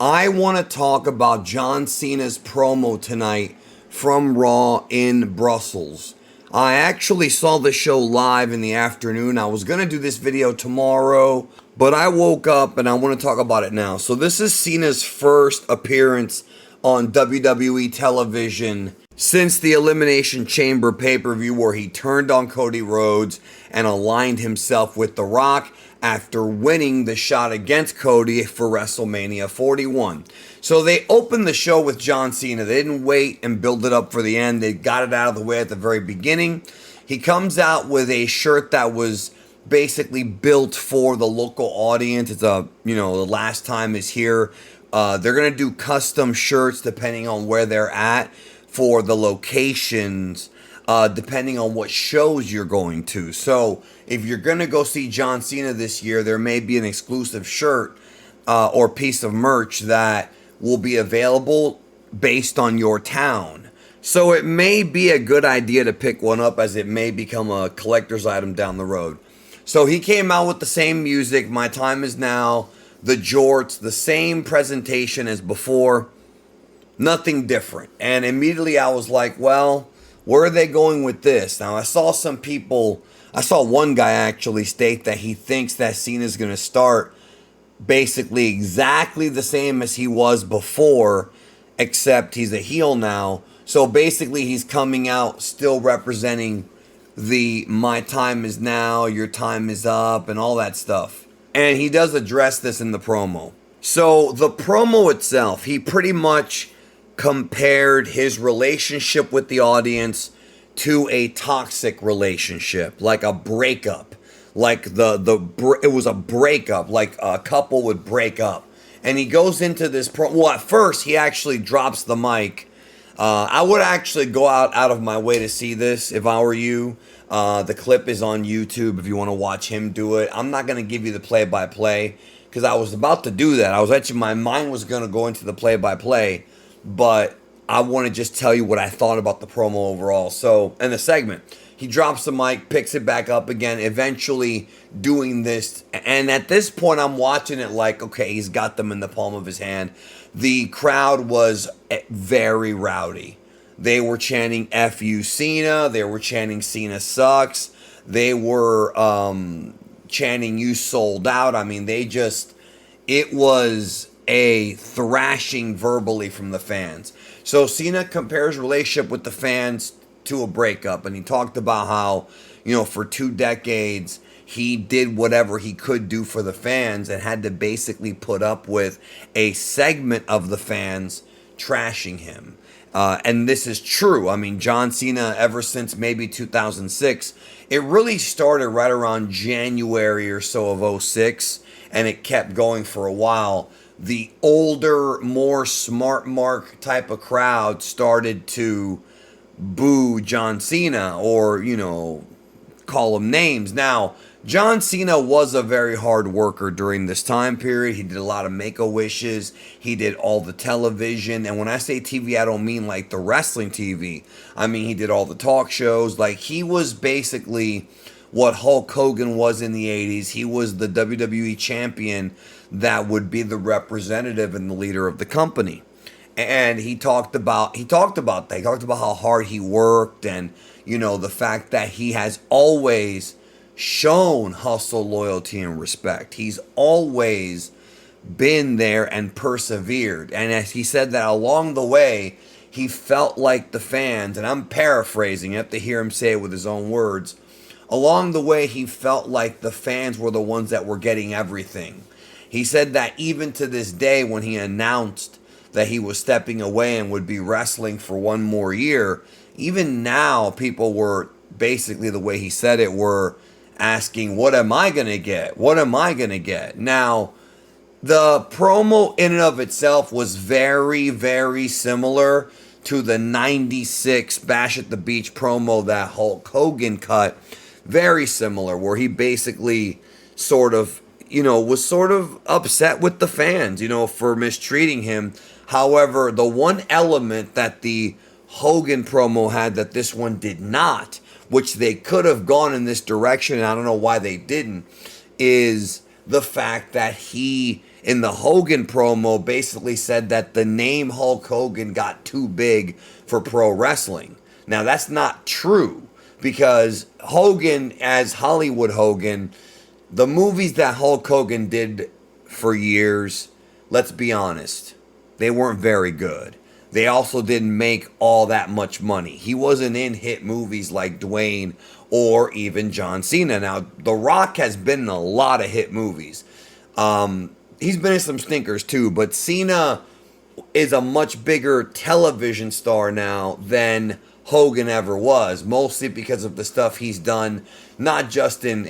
I want to talk about John Cena's promo tonight from Raw in Brussels. I actually saw the show live in the afternoon. I was going to do this video tomorrow, but I woke up and I want to talk about it now. So this is Cena's first appearance on WWE television since the Elimination Chamber pay-per-view, where he turned on Cody Rhodes and aligned himself with The Rock after winning the shot against Cody for WrestleMania 41. So they opened the show with John Cena. They didn't wait and build it up for the end. They got it out of the way at the very beginning. He comes out with a shirt that was basically built for the local audience. It's the last time is here. They're going to do custom shirts depending on where they're at for the locations, depending on what shows you're going to. So if you're going to go see John Cena this year, there may be an exclusive shirt or piece of merch that will be available based on your town. So it may be a good idea to pick one up, as it may become a collector's item down the road. So he came out with the same music, My Time Is Now, the jorts, the same presentation as before. Nothing different. And immediately I was like, well, where are they going with this? Now, I saw one guy actually state that he thinks that Cena's going to start basically exactly the same as he was before, except he's a heel now. So basically he's coming out still representing the My Time Is Now, Your Time Is Up, and all that stuff. And he does address this in the promo. So the promo itself, he pretty much compared his relationship with the audience to a toxic relationship, like a breakup, like it was a breakup, like a couple would break up. And he goes into this well, at first he actually drops the mic. I would actually go out of my way to see this if I were you. The clip is on YouTube if you want to watch him do it. I'm not going to give you the play-by-play because I was about to do that. My mind was going to go into the play-by-play, but I want to just tell you what I thought about the promo overall. So, in the segment, he drops the mic, picks it back up again, eventually doing this. And at this point, I'm watching it like, okay, he's got them in the palm of his hand. The crowd was very rowdy. They were chanting F you Cena. They were chanting Cena sucks. They were chanting you sold out. I mean, it was a thrashing verbally from the fans. So Cena compares relationship with the fans to a breakup, and he talked about how, for 2 decades he did whatever he could do for the fans and had to basically put up with a segment of the fans trashing him. And this is true. I mean, John Cena, ever since maybe 2006, it really started right around January or so of 2006, and it kept going for a while. The older, more smart mark type of crowd started to boo John Cena or, call him names. Now, John Cena was a very hard worker during this time period. He did a lot of Make-A-Wishes. He did all the television. And when I say TV, I don't mean like the wrestling TV. I mean, he did all the talk shows. Like, he was basically what Hulk Hogan was in the 80s. He was the WWE champion that would be the representative and the leader of the company. And he talked about that. He talked about how hard he worked and, the fact that he has always shown hustle, loyalty, and respect. He's always been there and persevered. And as he said that along the way, he felt like the fans, and I'm paraphrasing, you have to hear him say it with his own words. Along the way, he felt like the fans were the ones that were getting everything. He said that even to this day, when he announced that he was stepping away and would be wrestling for one more year, even now people were basically, the way he said it, were asking, what am I going to get? What am I going to get? Now, the promo in and of itself was very, very similar to the 96 Bash at the Beach promo that Hulk Hogan cut. Very similar, where he basically was sort of upset with the fans, for mistreating him. However, the one element that the Hogan promo had that this one did not, which they could have gone in this direction, and I don't know why they didn't, is the fact that he in the Hogan promo basically said that the name Hulk Hogan got too big for pro wrestling. Now, that's not true because Hogan, as Hollywood Hogan, the movies that Hulk Hogan did for years, let's be honest, they weren't very good. They also didn't make all that much money. He wasn't in hit movies like Dwayne or even John Cena. Now, The Rock has been in a lot of hit movies. He's been in some stinkers too, but Cena is a much bigger television star now than Hogan ever was, mostly because of the stuff he's done, not just in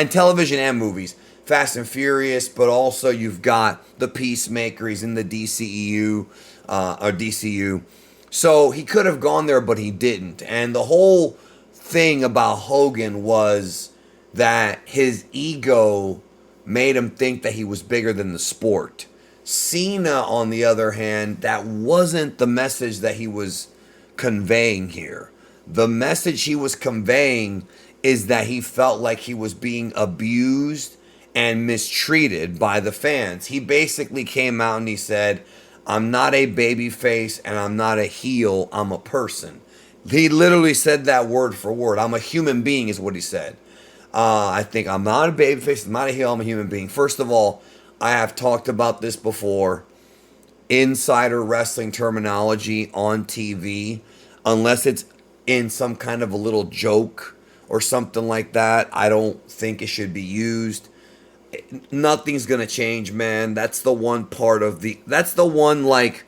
television and movies, Fast and Furious, but also you've got the Peacemaker, he's in the DCEU, or DCU. So he could have gone there, but he didn't. And the whole thing about Hogan was that his ego made him think that he was bigger than the sport. Cena, on the other hand, that wasn't the message that he was conveying here. The message he was conveying is that he felt like he was being abused and mistreated by the fans. He basically came out and he said, I'm not a babyface and I'm not a heel, I'm a person. He literally said that word for word. I'm a human being is what he said. I think I'm not a babyface, I'm not a heel, I'm a human being. First of all, I have talked about this before. Insider wrestling terminology on TV, unless it's in some kind of a little joke or something like that, I don't think it should be used. Nothing's gonna change, man. That's the one like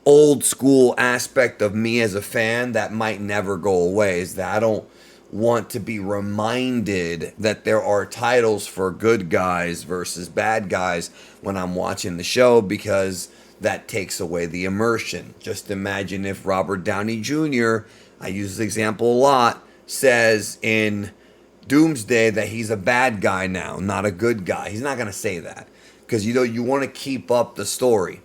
old school aspect of me as a fan that might never go away, is that I don't want to be reminded that there are titles for good guys versus bad guys when I'm watching the show, because that takes away the immersion. Just imagine if Robert Downey Jr., I use this example a lot, says in Doomsday that he's a bad guy now, not a good guy. He's not going to say that because, you want to keep up the story.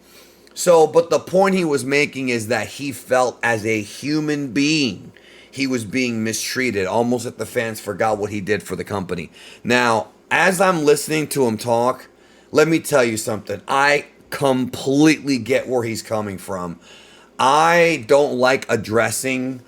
So, but the point he was making is that he felt as a human being, he was being mistreated, almost that the fans forgot what he did for the company. Now, as I'm listening to him talk, let me tell you something. I completely get where he's coming from. I don't like addressing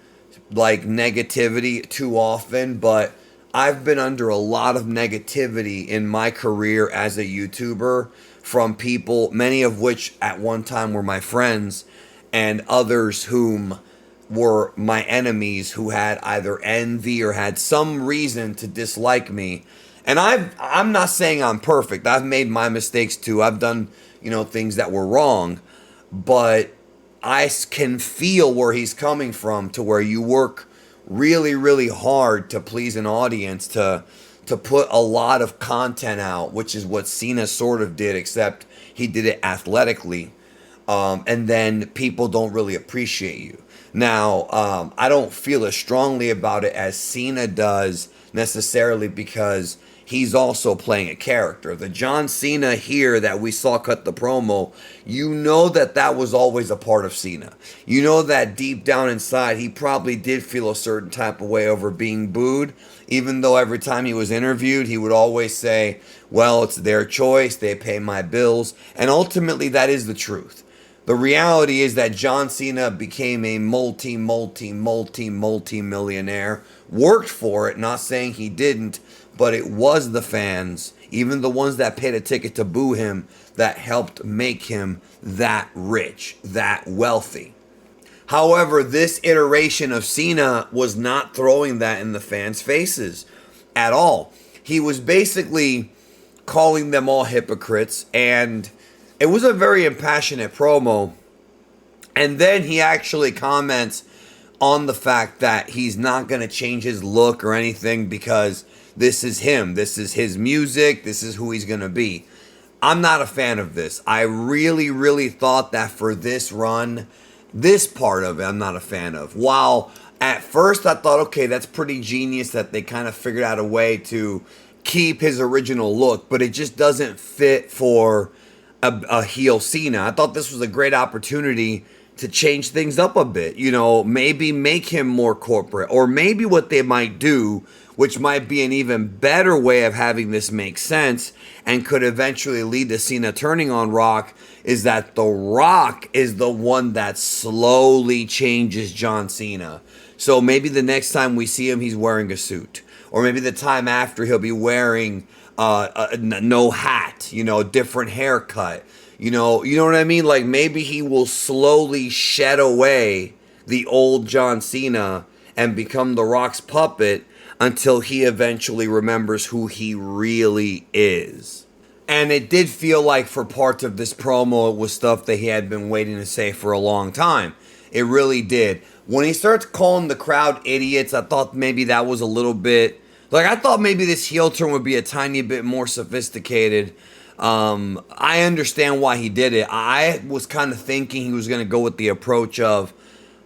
like negativity too often, but I've been under a lot of negativity in my career as a YouTuber from people, many of which at one time were my friends, and others whom were my enemies who had either envy or had some reason to dislike me. And I'm not saying I'm perfect. I've made my mistakes too. I've done, things that were wrong, but I can feel where he's coming from, to where you work really, really hard to please an audience, to put a lot of content out, which is what Cena sort of did, except he did it athletically. And then people don't really appreciate you. Now, I don't feel as strongly about it as Cena does necessarily, because he's also playing a character. The John Cena here that we saw cut the promo, that was always a part of Cena. You know that deep down inside, he probably did feel a certain type of way over being booed, even though every time he was interviewed, he would always say, well, it's their choice, they pay my bills, and ultimately that is the truth. The reality is that John Cena became a multi-millionaire, worked for it, not saying he didn't, but it was the fans, even the ones that paid a ticket to boo him, that helped make him that rich, that wealthy. However, this iteration of Cena was not throwing that in the fans' faces at all. He was basically calling them all hypocrites, and it was a very impassionate promo. And then he actually comments on the fact that he's not going to change his look or anything, because this is him. This is his music. This is who he's going to be. I'm not a fan of this. I really, really thought that for this run, this part of it, I'm not a fan of. While at first I thought, okay, that's pretty genius that they kind of figured out a way to keep his original look, but it just doesn't fit for a heel Cena. I thought this was a great opportunity to change things up a bit. Maybe make him more corporate, or maybe what they might do which might be an even better way of having this make sense and could eventually lead to Cena turning on Rock, is that The Rock is the one that slowly changes John Cena. So maybe the next time we see him, he's wearing a suit. Or maybe the time after, he'll be wearing no hat, different haircut. You know what I mean? Like maybe he will slowly shed away the old John Cena and become The Rock's puppet until he eventually remembers who he really is. And it did feel like for parts of this promo, it was stuff that he had been waiting to say for a long time. It really did. When he starts calling the crowd idiots, I thought maybe that was a little bit... Like, I thought maybe this heel turn would be a tiny bit more sophisticated. I understand why he did it. I was kind of thinking he was going to go with the approach of,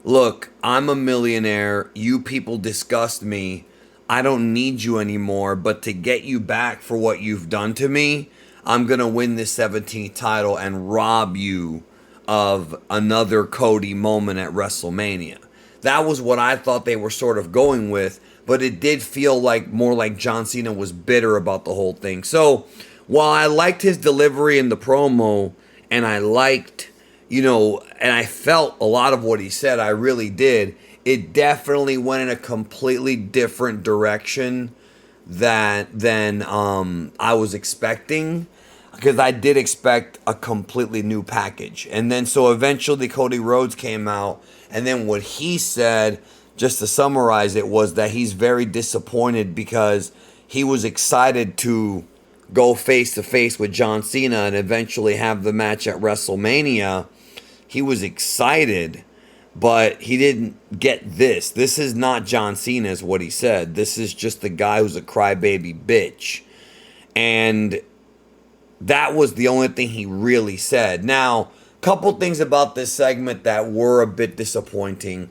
look, I'm a millionaire. You people disgust me. I don't need you anymore. But to get you back for what you've done to me, I'm going to win this 17th title and rob you of another Cody moment at WrestleMania. That was what I thought they were sort of going with. But it did feel like more like John Cena was bitter about the whole thing. So while I liked his delivery in the promo, and I liked, and I felt a lot of what he said, I really did, it definitely went in a completely different direction than I was expecting. Because I did expect a completely new package. And then so eventually Cody Rhodes came out, and then what he said, just to summarize it, was that he's very disappointed because he was excited to go face-to-face with John Cena and eventually have the match at WrestleMania. He was excited, but he didn't get this. This is not John Cena, is what he said. This is just the guy who's a crybaby bitch. And that was the only thing he really said. Now, a couple things about this segment that were a bit disappointing.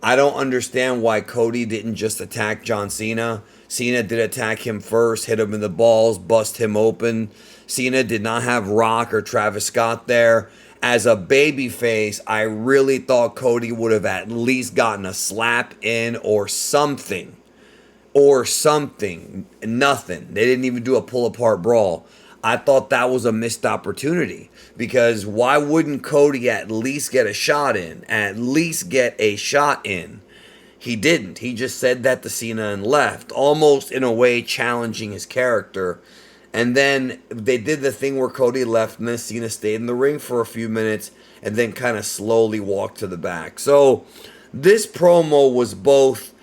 I don't understand why Cody didn't just attack John Cena. Cena did attack him first, hit him in the balls, bust him open. Cena did not have Rock or Travis Scott there. As a babyface, I really thought Cody would have at least gotten a slap in or something. Nothing. They didn't even do a pull-apart brawl. I thought that was a missed opportunity, because why wouldn't Cody at least get a shot in? He didn't. He just said that to Cena and left, almost in a way challenging his character. And then they did the thing where Cody left and then Cena stayed in the ring for a few minutes and then kind of slowly walked to the back. So this promo was both,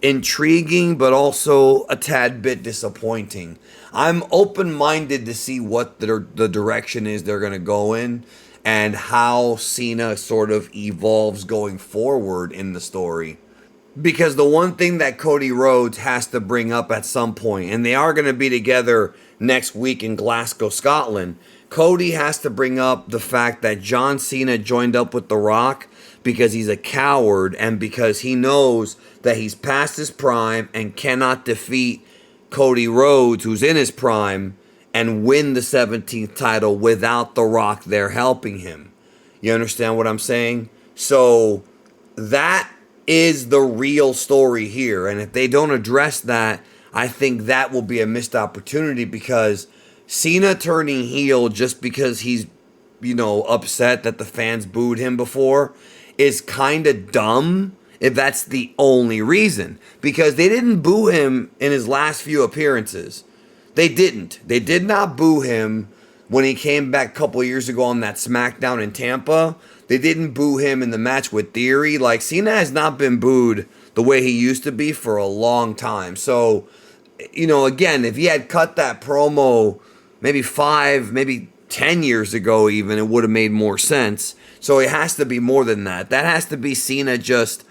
intriguing, but also a tad bit disappointing. I'm open-minded to see what the direction is they're going to go in and how Cena sort of evolves going forward in the story. Because the one thing that Cody Rhodes has to bring up at some point, and they are going to be together next week in Glasgow, Scotland, Cody has to bring up the fact that John Cena joined up with The Rock because he's a coward and because he knows that he's past his prime and cannot defeat Cody Rhodes, who's in his prime, and win the 17th title without The Rock there helping him. You understand what I'm saying? So that is the real story here. And if they don't address that, I think that will be a missed opportunity, because Cena turning heel just because he's, upset that the fans booed him before is kind of dumb if that's the only reason. Because they didn't boo him in his last few appearances. They didn't. They did not boo him when he came back a couple years ago on that SmackDown in Tampa. They didn't boo him in the match with Theory. Like, Cena has not been booed the way he used to be for a long time. So, again, if he had cut that promo maybe 5, maybe 10 years ago even, it would have made more sense. So it has to be more than that. That has to be Cena just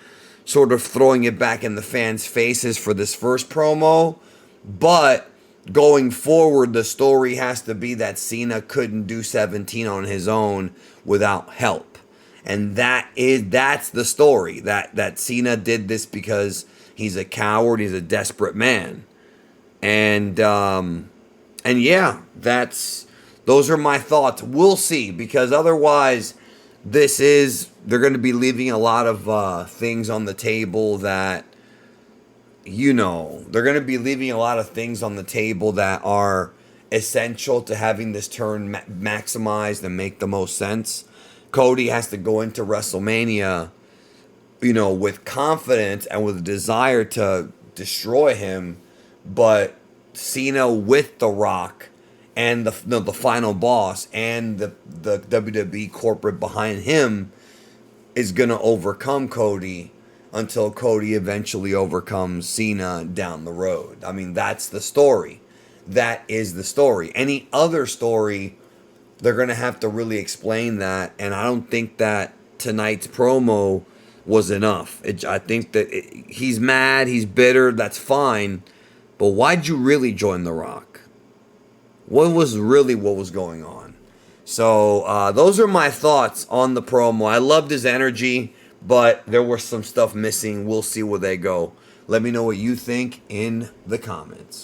sort of throwing it back in the fans' faces for this first promo. But going forward, the story has to be that Cena couldn't do 17 on his own without help. And that's the story. That Cena did this because he's a coward, he's a desperate man. And yeah, those are my thoughts. We'll see, because otherwise they're going to be leaving a lot of things on the table that, they're going to be leaving a lot of things on the table that are essential to having this turn maximized and make the most sense. Cody has to go into WrestleMania, with confidence and with a desire to destroy him, but Cena with The Rock and the final boss and the WWE corporate behind him is going to overcome Cody until Cody eventually overcomes Cena down the road. I mean, that's the story. That is the story. Any other story, they're going to have to really explain that, and I don't think that tonight's promo was enough. I think that he's mad, he's bitter, that's fine, but why'd you really join The Rock? What was going on? So those are my thoughts on the promo. I loved his energy, but there was some stuff missing. We'll see where they go. Let me know what you think in the comments.